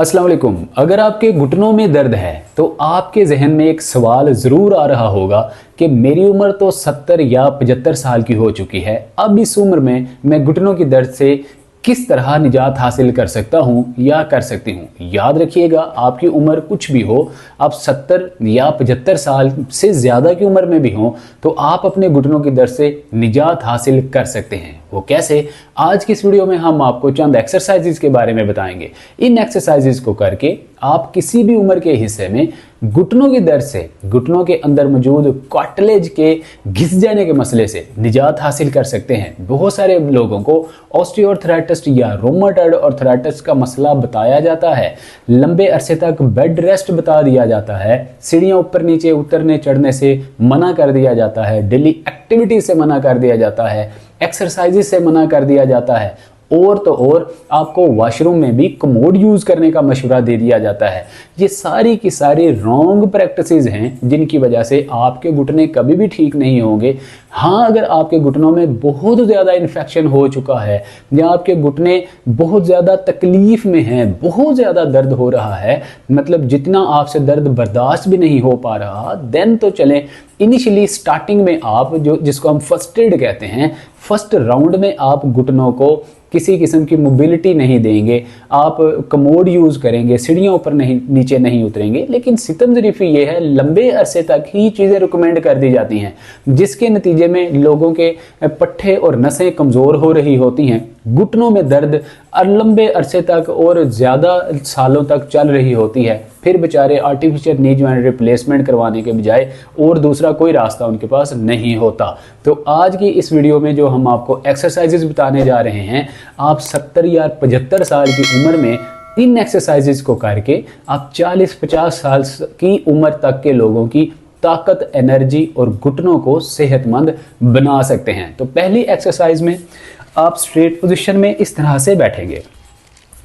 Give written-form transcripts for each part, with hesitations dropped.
अस्सलाम वालेकुम। अगर आपके घुटनों में दर्द है तो आपके जहन में एक सवाल ज़रूर आ रहा होगा कि मेरी उम्र तो 70 या 75 साल की हो चुकी है, अब इस उम्र में मैं घुटनों की दर्द से किस तरह निजात हासिल कर सकता हूं या कर सकती हूं। याद रखिएगा, आपकी उम्र कुछ भी हो, आप 70 या 75 साल से ज़्यादा की उम्र में भी हो तो आप अपने घुटनों की दर्द से निजात हासिल कर सकते हैं। वो कैसे? आज की इस वीडियो में हम आपको चंद एक्सरसाइजेज के बारे में बताएंगे। इन एक्सरसाइजेज को करके आप किसी भी उम्र के हिस्से में घुटनों की दर्द से, घुटनों के अंदर मौजूद कार्टिलेज के घिस जाने के मसले से निजात हासिल कर सकते हैं। बहुत सारे लोगों को ऑस्टियोआर्थराइटिस या रोमाटॉइड आर्थराइटिस का मसला बताया जाता है, लंबे अरसे तक बेड रेस्ट बता दिया जाता है, सीढ़ियां ऊपर नीचे उतरने चढ़ने से मना कर दिया जाता है, डेली एक्टिविटी से मना कर दिया जाता है, एक्सरसाइजेस से मना कर दिया जाता है, और तो और आपको वॉशरूम में भी कमोड यूज करने का मशवरा दे दिया जाता है। ये सारी की सारी रॉन्ग प्रैक्टिसेस हैं जिनकी वजह से आपके घुटने कभी भी ठीक नहीं होंगे। हाँ, अगर आपके घुटनों में बहुत ज़्यादा इन्फेक्शन हो चुका है या आपके घुटने बहुत ज़्यादा तकलीफ में हैं, बहुत ज़्यादा दर्द हो रहा है, मतलब जितना आपसे दर्द बर्दाश्त भी नहीं हो पा रहा, देन तो चलें इनिशियली स्टार्टिंग में आप जिसको हम फर्स्ट एड कहते हैं, फर्स्ट राउंड में आप घुटनों को किसी किस्म की मोबिलिटी नहीं देंगे, आप कमोड यूज़ करेंगे, सीढ़ियों ऊपर नहीं नीचे नहीं उतरेंगे। लेकिन सितम ज़रीफ़ी ये है, लंबे अरसे तक ही चीज़ें रिकमेंड कर दी जाती हैं जिसके नतीजे में लोगों के पट्टे और नसें कमज़ोर हो रही होती हैं, घुटनों में दर्द लंबे अरसे तक और ज़्यादा सालों तक चल रही होती है। फिर बेचारे आर्टिफिशियल नी जॉइंट रिप्लेसमेंट करवाने के बजाय और दूसरा कोई रास्ता उनके पास नहीं होता। तो आज की इस वीडियो में जो हम आपको एक्सरसाइजेज बताने जा रहे हैं, आप 70 या 75 साल की उम्र में इन एक्सरसाइजेज को करके आप 40-50 साल की उम्र तक के लोगों की ताकत, एनर्जी और घुटनों को सेहतमंद बना सकते हैं। तो पहली एक्सरसाइज में आप स्ट्रेट पोजीशन में इस तरह से बैठेंगे।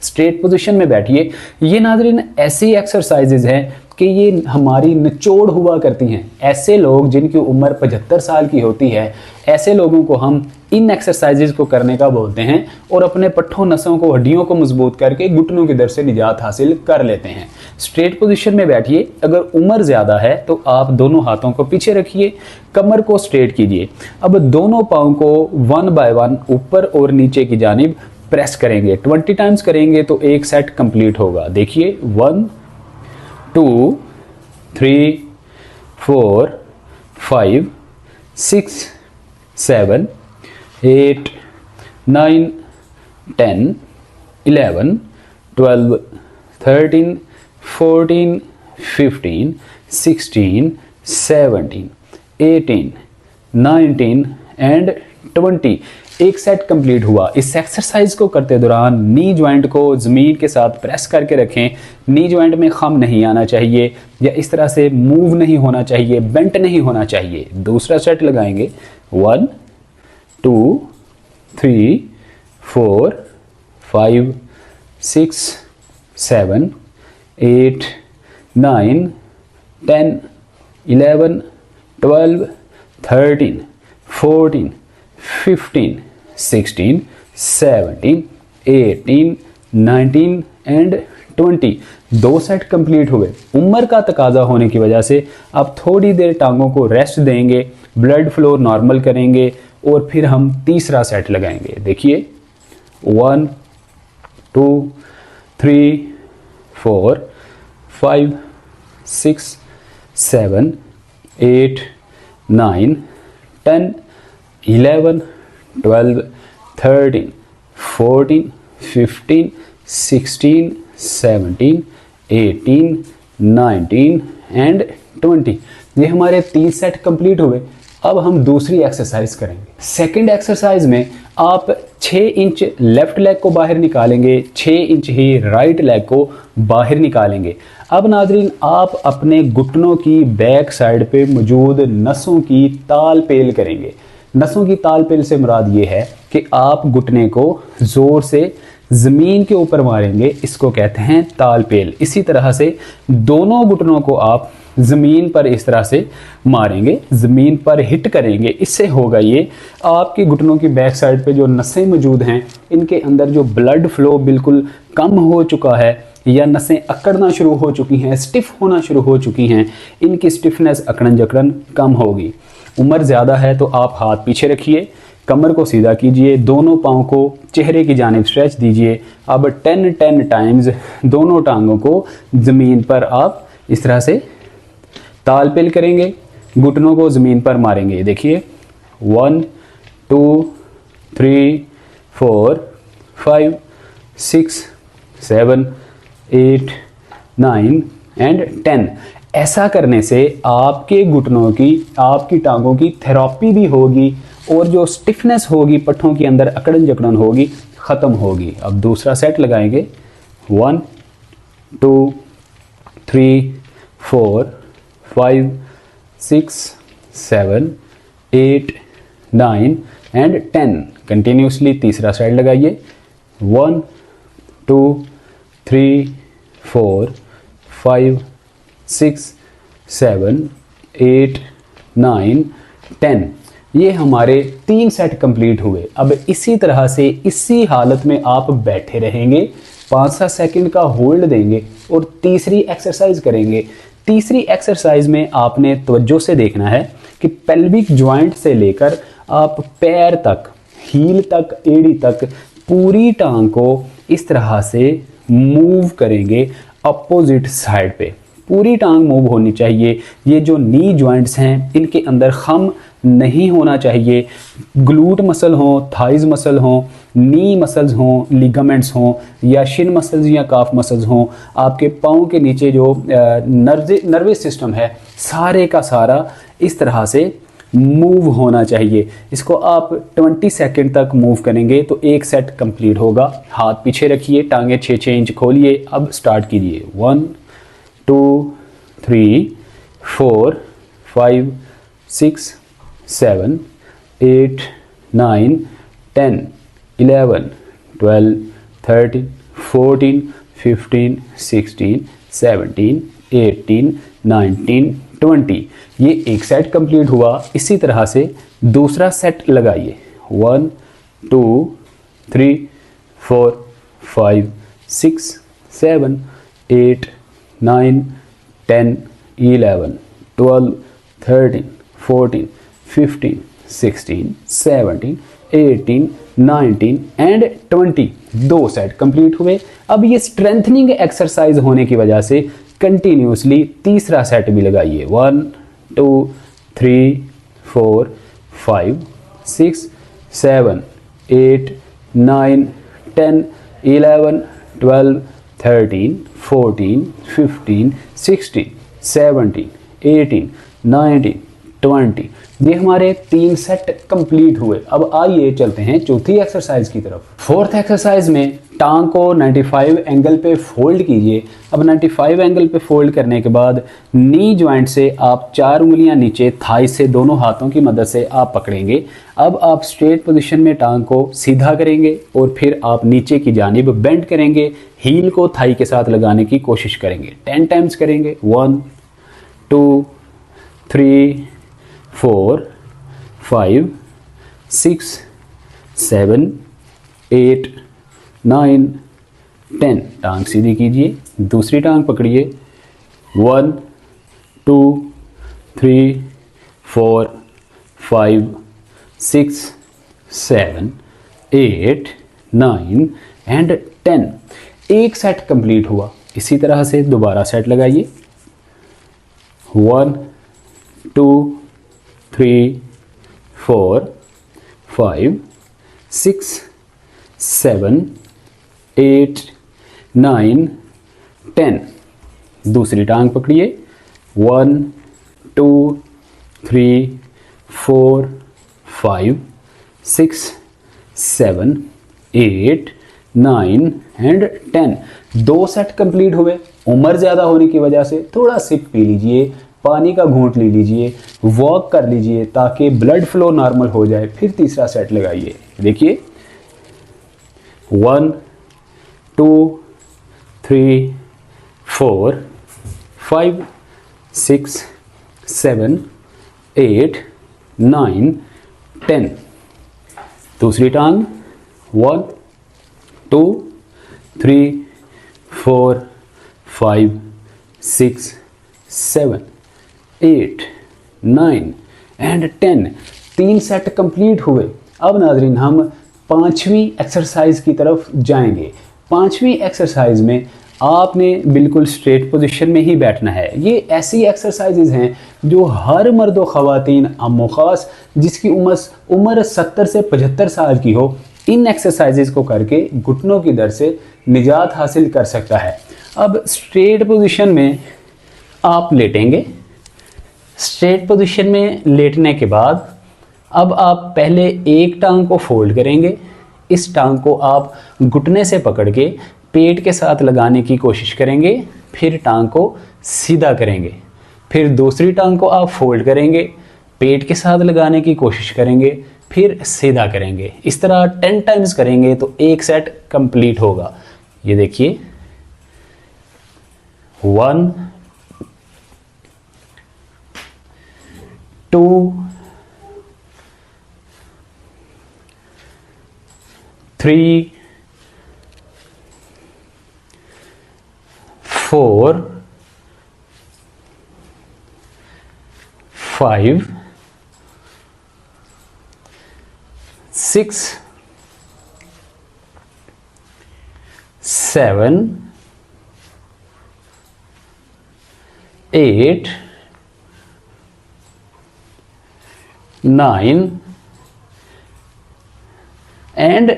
स्ट्रेट पोजीशन में बैठिए। ये नाज़रीन ऐसी एक्सरसाइजेज हैं कि ये हमारी निचोड़ हुआ करती हैं। ऐसे लोग जिनकी उम्र 75 साल की होती है, ऐसे लोगों को हम इन एक्सरसाइजेज को करने का बोलते हैं और अपने पट्ठों, नसों को, हड्डियों को मजबूत करके घुटनों की दर्द से निजात हासिल कर लेते हैं। स्ट्रेट पोजीशन में बैठिए। अगर उम्र ज़्यादा है तो आप दोनों हाथों को पीछे रखिए, कमर को स्ट्रेट कीजिए। अब दोनों पाँव को 1 बाय 1 ऊपर और नीचे की जानिब प्रेस करेंगे। 20 टाइम्स करेंगे तो एक सेट कंप्लीट होगा। देखिए, 1 2 3 4 5 6 7 8 9 10 11 12 13 14 15 16 17 18 19 एंड 20। एक सेट कंप्लीट हुआ। इस एक्सरसाइज को करते दौरान नी जॉइंट को ज़मीन के साथ प्रेस करके रखें। नी जॉइंट में खम नहीं आना चाहिए या इस तरह से मूव नहीं होना चाहिए, बेंट नहीं होना चाहिए। दूसरा सेट लगाएंगे। 1 2 3 4 5 6 7 8 9 10 11 12 13 14 15 16 17 18 19 एंड 20। 2 सेट कंप्लीट हुए। उम्र का तकाजा होने की वजह से आप थोड़ी देर टांगों को रेस्ट देंगे, ब्लड फ्लो नॉर्मल करेंगे और फिर हम तीसरा सेट लगाएंगे। देखिए, 1 2 3 4 5 6 7 8 9 10 11 12 13 14 15 16 17 18 19 एंड 20। ये हमारे 3 सेट कंप्लीट हुए। अब हम दूसरी एक्सरसाइज करेंगे। सेकंड एक्सरसाइज में आप 6 इंच लेफ्ट लेग को बाहर निकालेंगे, 6 इंच ही राइट लेग को बाहर निकालेंगे। अब नाजरीन, आप अपने घुटनों की बैक साइड पे मौजूद नसों की ताल पेल करेंगे। नसों की ताल पेल से मुराद ये है कि आप घुटने को ज़ोर से ज़मीन के ऊपर मारेंगे, इसको कहते हैं ताल पेल। इसी तरह से दोनों घुटनों को आप ज़मीन पर इस तरह से मारेंगे, ज़मीन पर हिट करेंगे। इससे होगा ये, आपके घुटनों की बैक साइड पे जो नसें मौजूद हैं, इनके अंदर जो ब्लड फ्लो बिल्कुल कम हो चुका है, या नसें अकड़ना शुरू हो चुकी हैं, स्टिफ होना शुरू हो चुकी हैं, इनकी स्टिफनेस, अकड़न जकड़न कम होगी। उम्र ज़्यादा है तो आप हाथ पीछे रखिए, कमर को सीधा कीजिए, दोनों पाँव को चेहरे की जानिब स्ट्रेच दीजिए। अब 10 टाइम्स दोनों टांगों को ज़मीन पर आप इस तरह से तालपेल करेंगे, घुटनों को ज़मीन पर मारेंगे। देखिए 1 2 3 4 5 6 7 8 9 एंड 10। ऐसा करने से आपके घुटनों की, आपकी टांगों की थेरेपी भी होगी और जो स्टिफनेस होगी, पट्ठों के अंदर अकड़न जकड़न होगी, ख़त्म होगी। अब दूसरा सेट लगाएंगे। 1 2 3 4 5 6 7 8 9 एंड 10। कंटिन्यूसली तीसरा सेट लगाइए। 1 2 3 4 5 6 7 8 9 10। ये हमारे 3 सेट कंप्लीट हुए। अब इसी तरह से इसी हालत में आप बैठे रहेंगे, 5-7 सेकंड का होल्ड देंगे और तीसरी एक्सरसाइज करेंगे। तीसरी एक्सरसाइज में आपने तवज्जो से देखना है कि पेल्विक जॉइंट से लेकर आप पैर तक, हील तक, एड़ी तक पूरी टांग को इस तरह से मूव करेंगे अपोजिट साइड पे। पूरी टांग मूव होनी चाहिए। ये जो नी जॉइंट्स हैं इनके अंदर खम नहीं होना चाहिए। ग्लूट मसल हो, थाइज मसल हो, नी मसल्स हों, लिगामेंट्स हों, या शिन मसल्स या काफ मसल्स हों, आपके पाँव के नीचे जो नर्वस सिस्टम है सारे का सारा इस तरह से मूव होना चाहिए। इसको आप 20 सेकंड तक मूव करेंगे तो एक सेट कंप्लीट होगा। हाथ पीछे रखिए, टांगे 6-6 इंच खोलिए। अब स्टार्ट कीजिए। 1 2 3 4 5 6 7 8 9 10 11 12 13 14 15 16 17 18 19 20। ये एक सेट कंप्लीट हुआ। इसी तरह से दूसरा सेट लगाइए। 1 2 3 4 5 6 7 8 9 10 11 12 13 14 15 16 17 18 19 एंड 20। 2 सेट कंप्लीट हुए। अब ये स्ट्रेंथनिंग एक्सरसाइज होने की वजह से कंटिन्यूसली तीसरा सेट भी लगाइए। 1 2 3 4 5 6 7 8 9 10 11 12 13 14 15 16 17 18 19 20। ये हमारे 3 सेट कंप्लीट हुए। अब आइए चलते हैं चौथी एक्सरसाइज की तरफ। फोर्थ एक्सरसाइज में टांग को 95 एंगल पे फोल्ड कीजिए। अब 95 एंगल पे फोल्ड करने के बाद नी जॉइंट से आप 4 उंगलियां नीचे थाई से दोनों हाथों की मदद से आप पकड़ेंगे। अब आप स्ट्रेट पोजीशन में टांग को सीधा करेंगे और फिर आप नीचे की जानिब बेंड करेंगे। हील को थाई के साथ लगाने की कोशिश करेंगे। 10 टाइम्स करेंगे। 1 2 3 4 5 6 7 8 9 10। टांग सीधी कीजिए, दूसरी टांग पकड़िए। 1 2 3 4 5 6 7 8 9 एंड 10। एक सेट कंप्लीट हुआ। इसी तरह से दोबारा सेट लगाइए। 1 2 3 4 5 6 7 8 9 10। दूसरी टांग पकड़िए। 1 2 3 4 5 6 7 8 9 एंड 10। 2 सेट कंप्लीट हुए। उम्र ज़्यादा होने की वजह से थोड़ा सिप पी लीजिए, पानी का घूंट ले लीजिए, वॉक कर लीजिए ताकि ब्लड फ्लो नॉर्मल हो जाए। फिर तीसरा सेट लगाइए। देखिए 1 2 3 4 5 6 7 8 9 10। दूसरी टांग 1 2 3 4 5 6 7 8 9 एंड 10। 3 सेट कंप्लीट हुए। अब नाजरीन हम 5वीं एक्सरसाइज की तरफ जाएंगे। 5वीं एक्सरसाइज में आपने बिल्कुल स्ट्रेट पोजीशन में ही बैठना है। ये ऐसी एक्सरसाइजेज हैं जो हर मर्द व ख़वातीन अम्मो ख़ास जिसकी उम्र 70 से 75 साल की हो, इन एक्सरसाइजेज को करके घुटनों की दर्द से निजात हासिल कर सकता है। अब स्ट्रेट पोजीशन में आप लेटेंगे। स्ट्रेट पोजीशन में लेटने के बाद अब आप पहले एक टांग को फोल्ड करेंगे। इस टांग को आप घुटने से पकड़ के पेट के साथ लगाने की कोशिश करेंगे। फिर टांग को सीधा करेंगे। फिर दूसरी टांग को आप फोल्ड करेंगे, पेट के साथ लगाने की कोशिश करेंगे, फिर सीधा करेंगे। इस तरह 10 टाइम्स करेंगे तो एक सेट कंप्लीट होगा। ये देखिए 1 2 3 4 5 6 7 8 9 एंड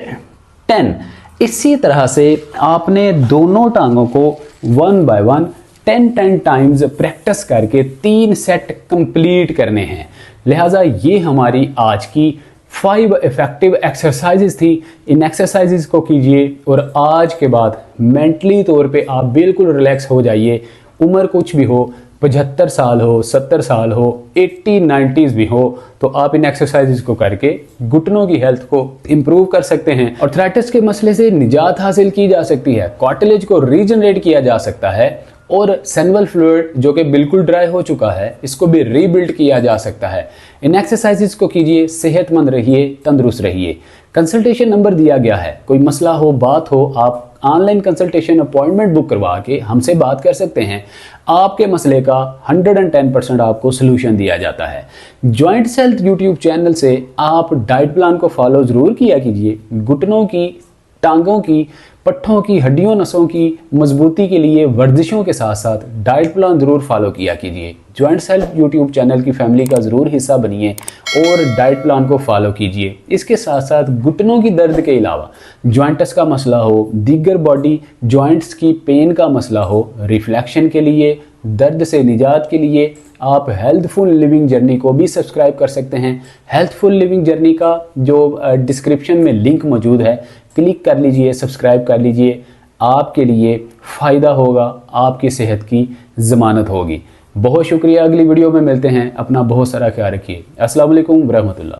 10। इसी तरह से आपने दोनों टांगों को 1 बाय 1 10 टाइम्स प्रैक्टिस करके 3 सेट कंप्लीट करने हैं। लिहाजा ये हमारी आज की 5 इफेक्टिव एक्सरसाइजेज थी। इन एक्सरसाइजेज को कीजिए और आज के बाद मेंटली तौर पे आप बिल्कुल रिलैक्स हो जाइए। उम्र कुछ भी हो, 75 साल हो, 70 साल हो, 80 90s भी हो, तो आप इन एक्सरसाइजेज को करके घुटनों की हेल्थ को इम्प्रूव कर सकते हैं। आर्थराइटिस के मसले से निजात हासिल की जा सकती है। कार्टिलेज को रीजनरेट किया जा सकता है और सेनवल फ्लूइड जो कि बिल्कुल ड्राई हो चुका है, इसको भी रीबिल्ड किया जा सकता है। इन एक्सरसाइजेज को कीजिए, सेहतमंद रहिए, तंदुरुस्त रहिए। कंसल्टेशन नंबर दिया गया है। कोई मसला हो, बात हो, आप ऑनलाइन कंसल्टेशन अपॉइंटमेंट बुक करवा के हमसे बात कर सकते हैं। आपके मसले का 110% आपको सोल्यूशन दिया जाता है। जॉइंट्स हेल्थ यूट्यूब चैनल से आप डाइट प्लान को फॉलो ज़रूर किया कीजिए। घुटनों की, टांगों की, पट्ठों की, हड्डियों, नसों की मजबूती के लिए वर्जिशों के साथ साथ डाइट प्लान ज़रूर फॉलो किया कीजिए। जॉइंट्स हेल्थ यूट्यूब चैनल की फैमिली का ज़रूर हिस्सा बनिए और डाइट प्लान को फॉलो कीजिए। इसके साथ साथ घुटनों की दर्द के अलावा जॉइंट्स का मसला हो, दीगर बॉडी जॉइंट्स की पेन का मसला हो, रिफ्लेक्शन के लिए, दर्द से निजात के लिए आप हेल्थफुल लिविंग जर्नी को भी सब्सक्राइब कर सकते हैं। हेल्थफुल लिविंग जर्नी का जो डिस्क्रिप्शन में लिंक मौजूद है, क्लिक कर लीजिए, सब्सक्राइब कर लीजिए। आपके लिए फ़ायदा होगा, आपकी सेहत की ज़मानत होगी। बहुत शुक्रिया। अगली वीडियो में मिलते हैं। अपना बहुत सारा ख्याल रखिए। अस्सलाम वालेकुम व रहमतुल्लाह।